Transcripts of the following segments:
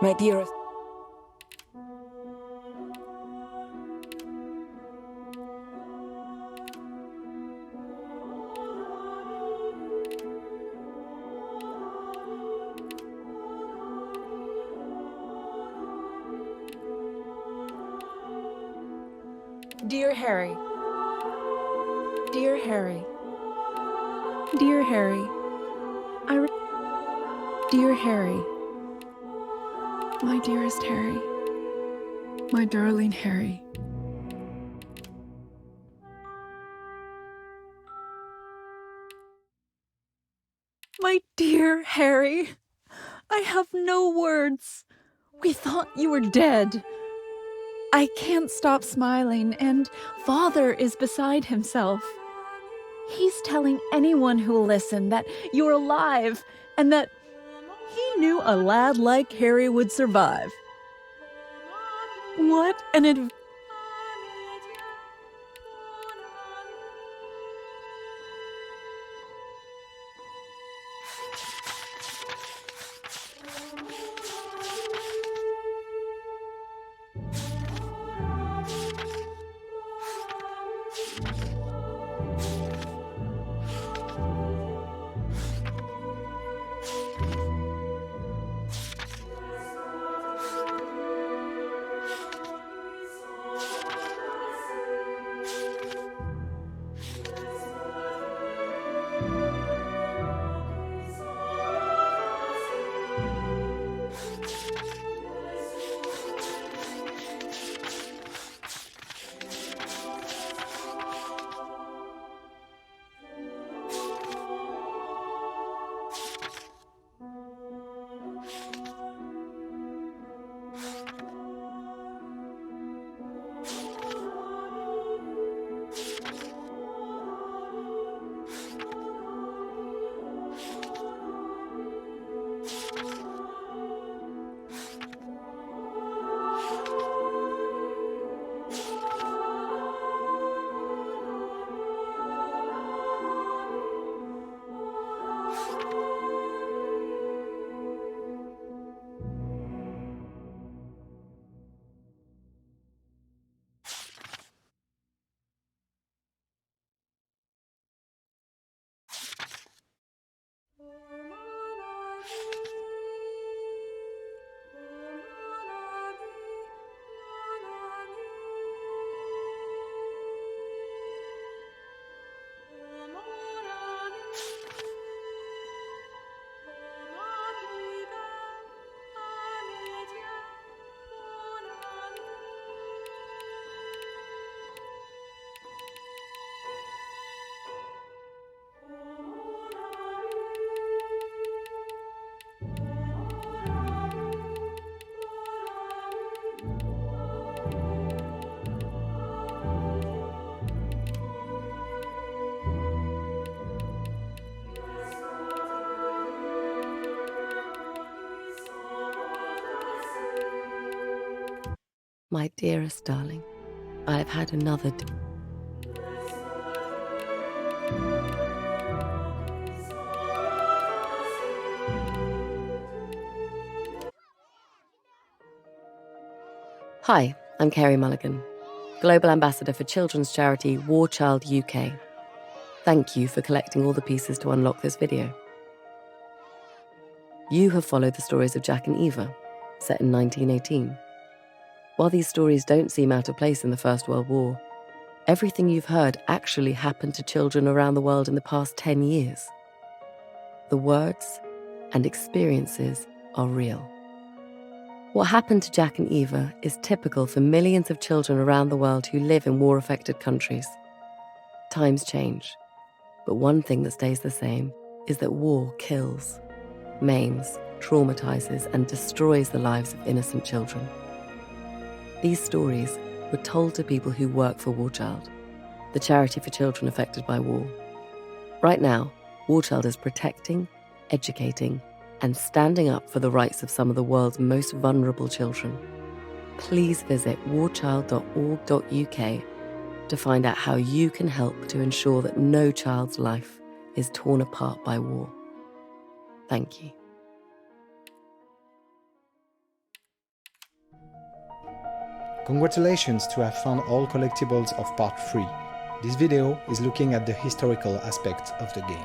My dearest. Dear Harry. Dear Harry. Dear Harry. Dear Harry. My dearest Harry. My darling Harry. My dear Harry. I have no words. We thought you were dead. I can't stop smiling, and Father is beside himself. He's telling anyone who'll listen that you're alive and that he knew a lad like Harry would survive. What an adventure. My dearest darling, I have had another Hi, I'm Kerry Mulligan, Global Ambassador for children's charity War Child UK. Thank you for collecting all the pieces to unlock this video. You have followed the stories of Jack and Eva, set in 1918. While these stories don't seem out of place in the First World War, everything you've heard actually happened to children around the world in the past 10 years. The words and experiences are real. What happened to Jack and Eva is typical for millions of children around the world who live in war-affected countries. Times change, but one thing that stays the same is that war kills, maims, traumatizes, and destroys the lives of innocent children. These stories were told to people who work for War Child, the charity for children affected by war. Right now, War Child is protecting, educating, and standing up for the rights of some of the world's most vulnerable children. Please visit warchild.org.uk to find out how you can help to ensure that no child's life is torn apart by war. Thank you. Congratulations to have found all collectibles of part 3. This video is looking at the historical aspects of the game.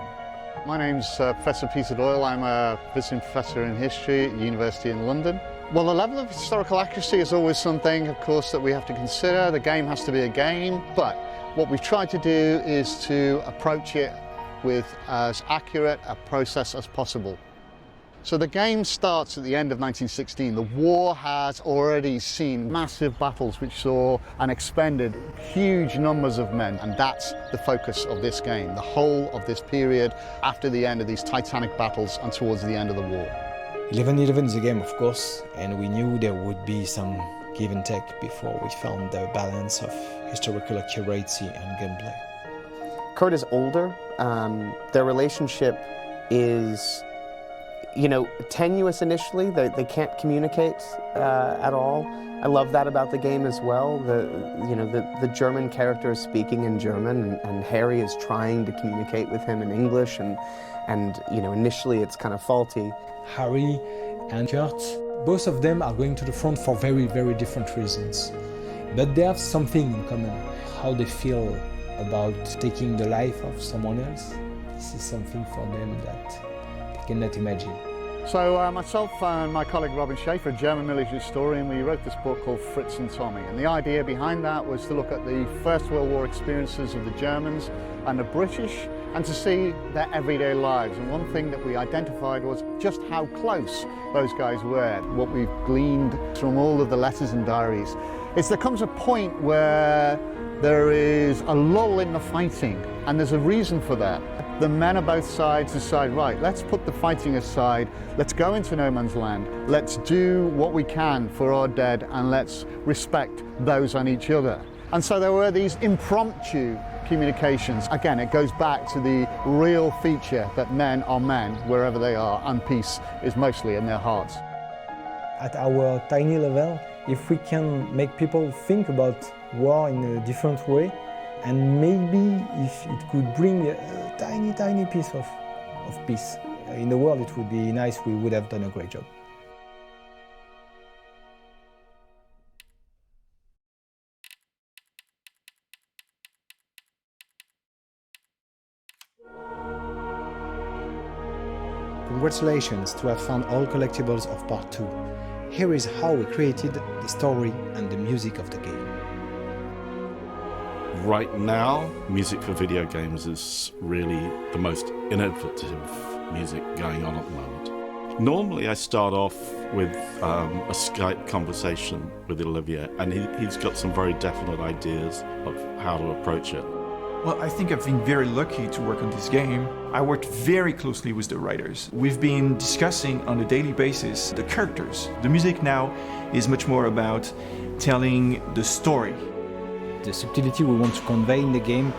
My name's Professor Peter Doyle. I'm a visiting professor in history at the University in London. Well, the level of historical accuracy is always something, of course, that we have to consider. The game has to be a game, but what we've tried to do is to approach it with as accurate a process as possible. So the game starts at the end of 1916. The war has already seen massive battles which saw and expended huge numbers of men, and that's the focus of this game, the whole of this period after the end of these titanic battles and towards the end of the war. 1111 is a game, of course, and we knew there would be some give and take before we found the balance of historical accuracy and gameplay. Kurt is older. Their relationship is, tenuous initially. They can't communicate at all. I love that about the game as well. The German character is speaking in German, and Harry is trying to communicate with him in English, and initially it's kind of faulty. Harry and Kurt, both of them are going to the front for very, very different reasons. But they have something in common, how they feel about taking the life of someone else. This is something for them that they cannot imagine. So myself and my colleague Robin Schaefer, a German military historian, we wrote this book called Fritz and Tommy. And the idea behind that was to look at the First World War experiences of the Germans and the British, and to see their everyday lives. And one thing that we identified was just how close those guys were. What we've gleaned from all of the letters and diaries is there comes a point where there is a lull in the fighting, and there's a reason for that. The men of both sides decide, right, let's put the fighting aside, let's go into no man's land, let's do what we can for our dead, and let's respect those on each other. And so there were these impromptu communications. Again, it goes back to the real feature that men are men wherever they are, and peace is mostly in their hearts. At our tiny level, if we can make people think about war in a different way, and maybe if it could bring a tiny, tiny piece of peace in the world, it would be nice. We would have done a great job. Congratulations to have found all collectibles of part 2. Here is how we created the story and the music of the game. Right now, music for video games is really the most innovative music going on at the moment. Normally I start off with a Skype conversation with Olivier, and he's got some very definite ideas of how to approach it. Well, I think I've been very lucky to work on this game. I worked very closely with the writers. We've been discussing on a daily basis the characters. The music now is much more about telling the story. The subtlety we want to convey in the game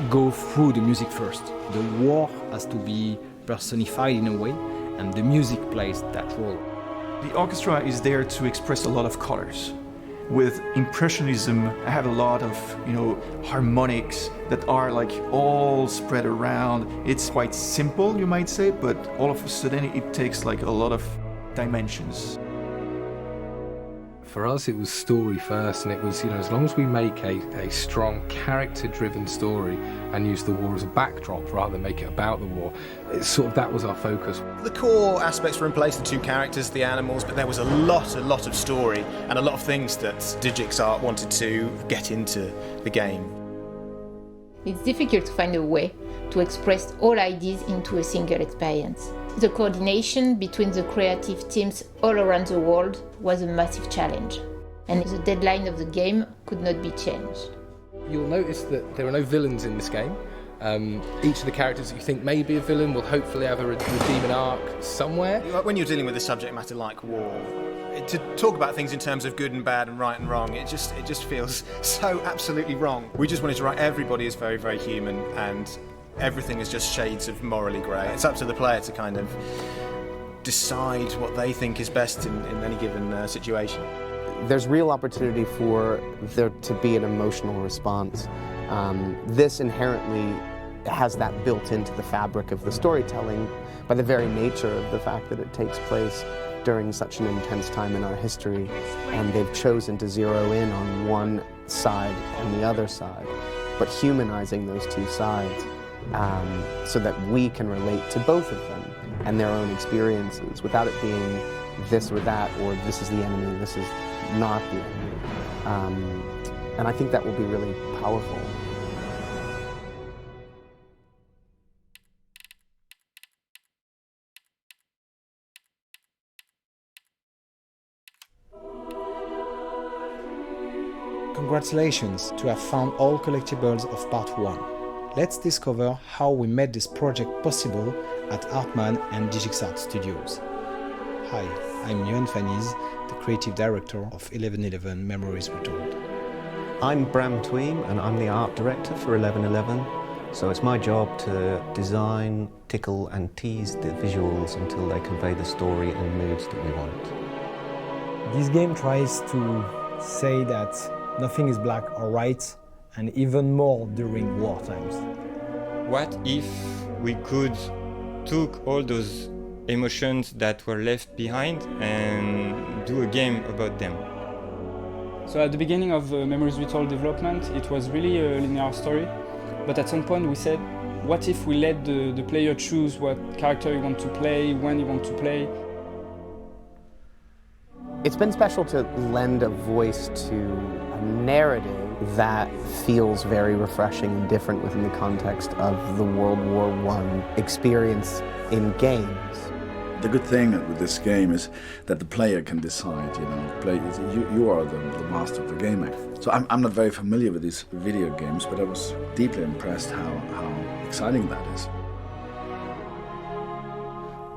go through the music first. The war has to be personified in a way, and the music plays that role. The orchestra is there to express a lot of colors. With Impressionism, I have a lot of, harmonics that are like all spread around. It's quite simple, you might say, but all of a sudden it takes like a lot of dimensions. For us, it was story first, and it was, as long as we make a strong character-driven story and use the war as a backdrop rather than make it about the war, that was our focus. The core aspects were in place, the two characters, the animals, but there was a lot of story and a lot of things that Digix Art wanted to get into the game. It's difficult to find a way to express all ideas into a single experience. The coordination between the creative teams all around the world was a massive challenge, and the deadline of the game could not be changed. You'll notice that there are no villains in this game. Each of the characters that you think may be a villain will hopefully have a redeeming arc somewhere. When you're dealing with a subject matter like war, to talk about things in terms of good and bad and right and wrong, it just feels so absolutely wrong. We just wanted to write everybody is very, very human, and everything is just shades of morally grey. It's up to the player to kind of decide what they think is best in any given situation. There's real opportunity for there to be an emotional response. This inherently has that built into the fabric of the storytelling by the very nature of the fact that it takes place during such an intense time in our history, and they've chosen to zero in on one side and the other side, but humanizing those two sides so that we can relate to both of them and their own experiences without it being this or that, or this is the enemy, this is not the enemy. And I think that will be really powerful. Congratulations to have found all collectibles of part 1. Let's discover how we made this project possible at Artman and DigixArt Studios. Hi, I'm Yohan Faniz, the creative director of 1111 Memories Retold. I'm Bram Tweem and I'm the art director for 1111. So it's my job to design, tickle and tease the visuals until they convey the story and moods that we want. This game tries to say that nothing is black or white, and even more during war times. What if we could took all those emotions that were left behind and do a game about them? So at the beginning of Memories Retold development, it was really a linear story, but at some point we said, what if we let the player choose what character you want to play, when you want to play? It's been special to lend a voice to a narrative that feels very refreshing and different within the context of the World War I experience in games. The good thing with this game is that the player can decide, you are the master of the game. So I'm not very familiar with these video games, but I was deeply impressed how exciting that is.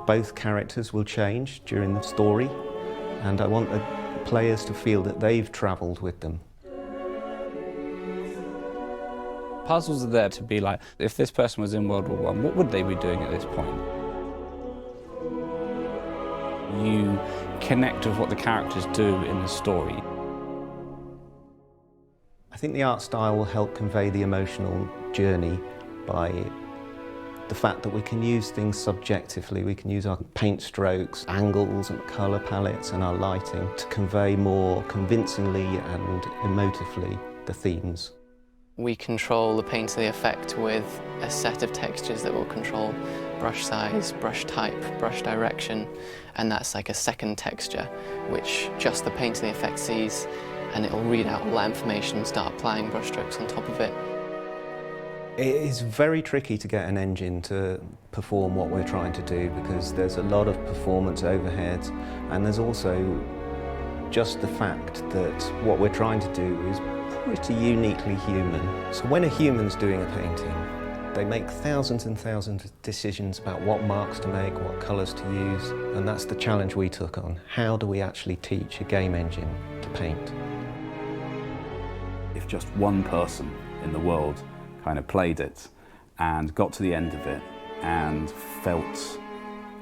Both characters will change during the story, and I want the players to feel that they've travelled with them. Puzzles are there to be like, if this person was in World War I, what would they be doing at this point? You connect with what the characters do in the story. I think the art style will help convey the emotional journey by the fact that we can use things subjectively. We can use our paint strokes, angles and colour palettes and our lighting to convey more convincingly and emotively the themes. We control the painterly effect with a set of textures that will control brush size, brush type, brush direction, and that's like a second texture which just the painterly effect sees, and it'll read out all that information and start applying brush strokes on top of it. It is very tricky to get an engine to perform what we're trying to do because there's a lot of performance overhead, and there's also just the fact that what we're trying to do is pretty uniquely human. So when a human's doing a painting, they make thousands and thousands of decisions about what marks to make, what colours to use, and that's the challenge we took on. How do we actually teach a game engine to paint? If just one person in the world kind of played it and got to the end of it and felt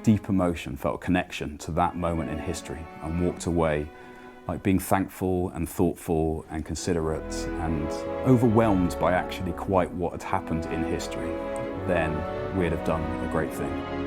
deep emotion, felt a connection to that moment in history and walked away like being thankful and thoughtful and considerate and overwhelmed by actually quite what had happened in history, then we'd have done a great thing.